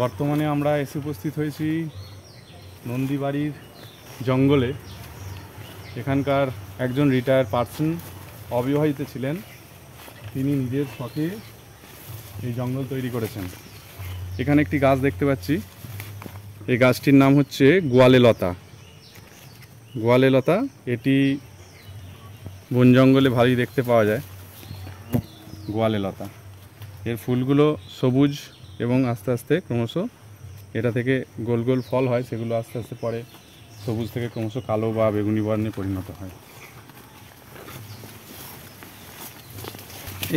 বর্তমানে আমরা এসে উপস্থিত হয়েছি নন্দীবাড়ির জঙ্গলে। এখানকার একজন রিটায়ার্ড পার্সন অবিবাহিত ছিলেন, তিনি নিজের শখে এই জঙ্গল তৈরি করেছেন। এখানে একটি গাছ দেখতে পাচ্ছি, এই গাছটির নাম হচ্ছে গোয়ালে লতা। গোয়ালে লতা, এটি বন জঙ্গলে ভালোই দেখতে পাওয়া যায়। গোয়ালে লতা, এর ফুলগুলো সবুজ এবং আস্তে আস্তে ক্রমশ এটা থেকে গোল গোল ফল হয়, সেগুলো আস্তে আস্তে পরে সবুজ থেকে ক্রমশ কালো বা বেগুনি বর্ণে পরিণত হয়।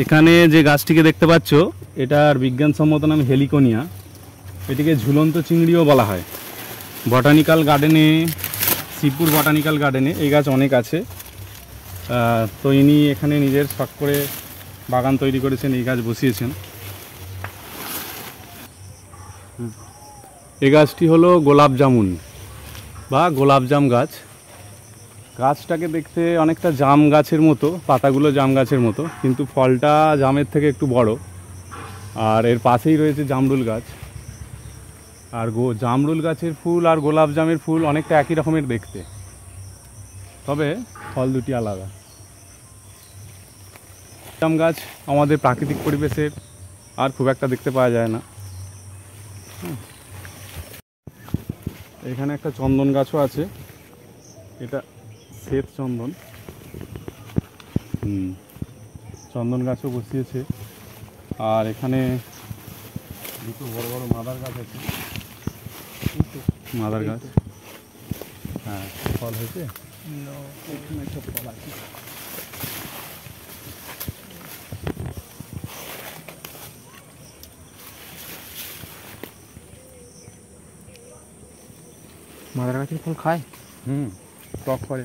এখানে যে গাছটিকে দেখতে পাচ্ছ, এটার বিজ্ঞানসম্মত নাম হেলিকোনিয়া। এটিকে ঝুলন্ত চিংড়িও বলা হয়। বটানিক্যাল গার্ডেনে, শিবপুর বটানিক্যাল গার্ডেনে এই গাছ অনেক আছে। তো ইনি এখানে নিজের শখ করে বাগান তৈরি করেছেন, এই গাছ বসিয়েছেন। এই গাছটি হলো গোলাপ জামুন বা গোলাপজাম গাছ। গাছটাকে দেখতে অনেকটা জাম গাছের মতো, পাতাগুলো জাম গাছের মতো, কিন্তু ফলটা জামের থেকে একটু বড়। আর এর পাশেই রয়েছে জামরুল গাছ। আর জামরুল গাছের ফুল আর গোলাপ জামের ফুল অনেকটা একই রকমের দেখতে, তবে ফল দুটি আলাদা। জাম গাছ আমাদের প্রাকৃতিক পরিবেশের আর খুব একটা দেখতে পাওয়া যায় না। এখানে একটা চন্দন গাছও আছে, এটা শ্বেত চন্দন। চন্দন গাছও বসিয়েছে। আর এখানে দুটো বড় বড় মাদার গাছ আছে। মাদার গাছ, হ্যাঁ, ফল হয়েছে। ফল আছে। মাদার গাছের ফল খায়? টক করে।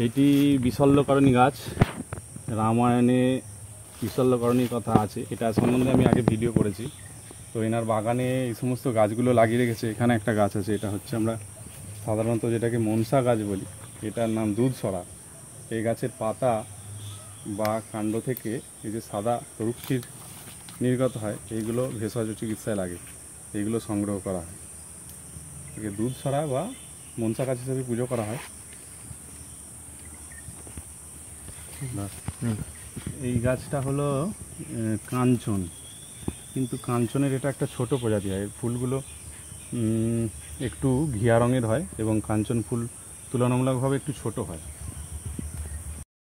এটি বিশল্যকরণী গাছ, রামায়ণে বিশল্যকরণীর কথা আছে, এটা সম্বন্ধে আমি আগে ভিডিও করেছি। তো এনার বাগানে এই সমস্ত গাছগুলো লাগিয়ে রেখেছে। এখানে একটা গাছ আছে, এটা হচ্ছে আমরা সাধারণত যেটাকে মনসা গাছ বলি, এটার নাম দুধসরা। এই গাছের পাতা বা কাণ্ড থেকে এই যে সাদা তরুক্ষীর নির্গত হয়, এইগুলো ভেষজ চিকিৎসায় লাগে, এইগুলো সংগ্রহ করা হয়। একে দুধসরা বা মনসা গাছ হিসেবে পুজো করা হয়। এই গাছটা হলো কাঞ্চন, কিন্তু কাঞ্চনের এটা একটা ছোট প্রজাতি হয়। এর ফুলগুলো একটু ঘিয়া রঙের হয় এবং কাঞ্চন ফুল তুলনামূলকভাবে একটু ছোট হয়।